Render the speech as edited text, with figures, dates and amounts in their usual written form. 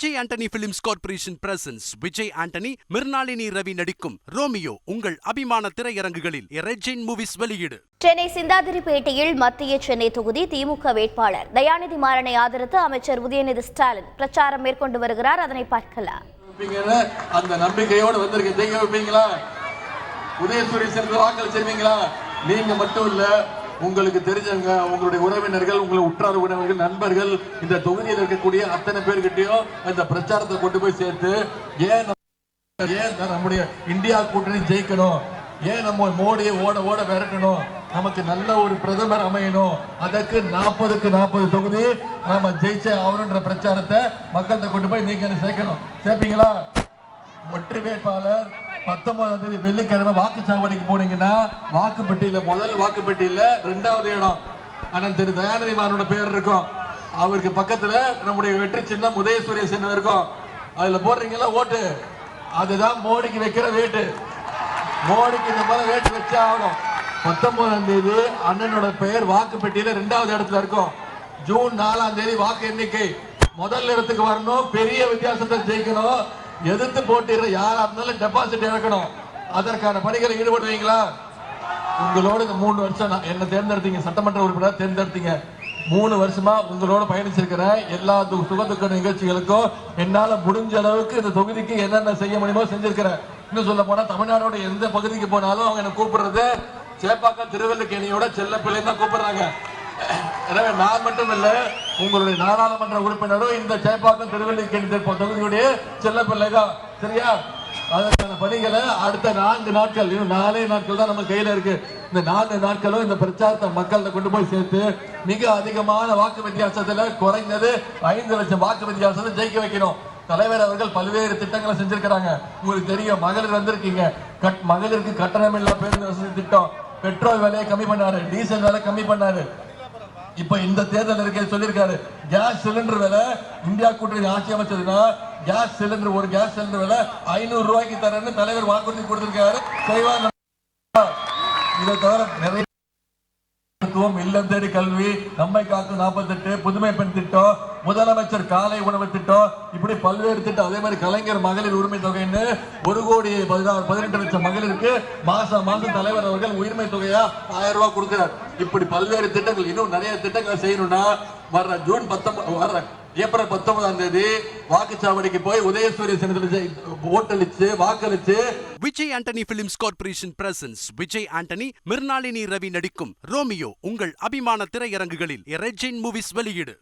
Vijay Antony films corporation presents Vijay Antony, Mirnalini Ravi நடிக்கும் Romeo உங்கள் அபிமான திரையரங்குகளில் ரெஜின் மூவிஸ் வெளியீடு. சென்னை சிந்தாதிரிப்பேட்டையில் மத்திய சென்னை தொகுதி திமுக வேட்பாளர் தயாநிதி மாறனை ஆதரித்து அமைச்சர் உதயநிதி ஸ்டாலின் பிரச்சாரம் மேற்கொண்டு வருகிறார். அதனை பார்க்கலாம். அந்த நம்பிக்கையோடு வந்திருக்க ஜெயிக்க வைப்பீங்களா? உதயசூரிய சேர்ந்து வாக்களிச்சிருவீங்களா? நீங்க மட்டும் இல்ல, உங்களுக்கு தெரிஞ்சவங்க, உங்களுடைய உறவினர்கள், உங்களுடைய உற்றார் உறவினர்கள், நண்பர்கள், இந்த தொகுதியில் இருக்கக்கூடிய அத்தனை பேர்கிட்டையும் இந்த பிரச்சாரத்தை கொண்டு போய் சேர்த்து ஏன் நம்முடைய இந்தியா கூட்டணி ஜெயிக்கணும், ஏன் நம்ம மோடியை ஓட ஓட விரட்டணும், நமக்கு நல்ல ஒரு பிரதமர் அமையணும், அதற்கு 40க்கு 40 தொகுதி நாம ஜெயிச்ச அவருன்ற பிரச்சாரத்தை மக்கள்கிட்ட கொண்டு போய் நீங்க சேர்க்கணும். சேர்ப்பீங்களா? வெற்றி வேட்பாளர் 19ஆம் தேதி வெள்ளிக்கிழமை வாக்குச்சாவடிக்கு போனீங்கன்னா வாக்குப்பெட்டியில முதல் வாக்குப்பெட்டியில 2வது இடம் அண்ணன் திரு தயாநிதி மாறனோட பேர் இருக்கும். அவருக்கு பக்கத்துல நம்முடைய வெற்றி சின்னம் உதயசூரிய சின்னம் இருக்கும். அதுல போடுறீங்களா ஓட்டு? அதுதான் மோடிக்கு வைக்கிற வேட்டு. மோடிக்கு இந்த மாதிரி வேட்டு வச்சே ஆகணும். 19ஆம் தேதி அண்ணனோட பெயர் வாக்குப்பெட்டியில 2வது இடத்துல இருக்கும். ஜூன் 4ஆம் தேதி வாக்கு எண்ணிக்கை முதல் இடத்துக்கு வரணும். பெரிய வித்தியாசத்தை ஜெயிக்கணும். எதிர்த்து போட்டிடுற யாரா இருந்தாலும் டெபாசிட் இறக்கணும். அதற்கான பணிகளை ஈடுபடுவீங்களா? உங்களோட இந்த 3 வருஷம் என்ன தேர்ந்தெடுத்தீங்க, சட்டமன்ற உறுப்பினர் தேர்ந்தெடுத்தீங்க. 3 வருஷமா உங்களோட பயணிச்சிருக்கிற எல்லா சுகதுக்க நிகழ்ச்சிகளுக்கும் என்னால முடிஞ்ச அளவுக்கு இந்த தொகுதிக்கு என்னென்ன செய்ய முடியுமோ செஞ்சிருக்கிறேன். இன்னும் சொல்ல போனா தமிழ்நாடோட எந்த பகுதிக்கு போனாலும் அவங்க என்ன கூப்பிடுறது சேப்பாக்கம் திருவல்லிக்கேணியோட செல்ல பிள்ளை தான் கூப்பிடுறாங்க. எனவே நான் மட்டும் இல்ல, உங்களுடைய நாடாளுமன்ற உறுப்பினரும் இந்த சேப்பாக்கம் திருவல்லிக்கேணி தொகுதியுடைய செல்ல பிள்ளைதான். சரியா? அதற்கான பணிகளை அடுத்த 4 நாட்கள், இன்னும் 4 நாட்கள் தான் நம்ம கையில இருக்கு. இந்த 4 நாட்களும் இந்த பிரச்சாரத்தை மக்கள்கிட்ட கொண்டு போய் சேர்த்து மிக அதிகமான வாக்கு வித்தியாசத்துல, குறைந்தது 5 லட்சம் வாக்கு வித்தியாசத்தை ஜெயிக்க வைக்கணும். தலைவர் அவர்கள் பல்வேறு திட்டங்களை செஞ்சிருக்கிறாங்க. உங்களுக்கு தெரியும், மகளிர் வந்திருக்கீங்க, மகளிருக்கு கட்டணமில்லா பேருந்து வசதி திட்டம், பெட்ரோல் விலையை கம்மி பண்ணாரு, டீசல் விலை கம்மி பண்ணாரு. இப்ப இந்த தேர்தல் இருக்க சொல்லியிருக்காரு, கேஸ் சிலிண்டர் விலை இந்தியா கூட்டணி ஆட்சி அமைச்சதுன்னா கேஸ் சிலிண்டர், ஒரு கேஸ் சிலிண்டர் விலை 500 ரூபாய்க்கு தரேன்னு தலைவர் வாக்குறுதி கொடுத்திருக்காரு. செய்வார். இதை தவிர நிறைய இல்லம் தேடி கல்வி, நம்மை காக்கும் 48, புதுமை பெண் திட்டம், முதலமைச்சர் காலை உணவு திட்டம், இப்படி பல்வேறு திட்டம். அதே மாதிரி கலைஞர் மகளிர் உரிமை தொகைன்னு 1,18 லட்சம் மகளிருக்கு மாசம் தலைவர் அவர்கள் உரிமை தொகையா 1000 ரூபாய் கொடுக்கிறார். இப்படி பல்வேறு திட்டங்கள், இன்னும் நிறைய திட்டங்கள் செய்யணும்னா வர்ற ஏப்ரல் 19ஆம் தேதி வாக்குச்சாவடிக்கு போய் உதயசூரிய சின்னத்தில் ஓட்டளிச்சு வாக்களிச்சு. Vijay Antony films corporation presents Vijay Antony, Mirnalini Ravi நடிக்கும் ரோமியோ உங்கள் அபிமான திரையரங்குகளில் ரெஜின் மூவிஸ் வெளியீடு.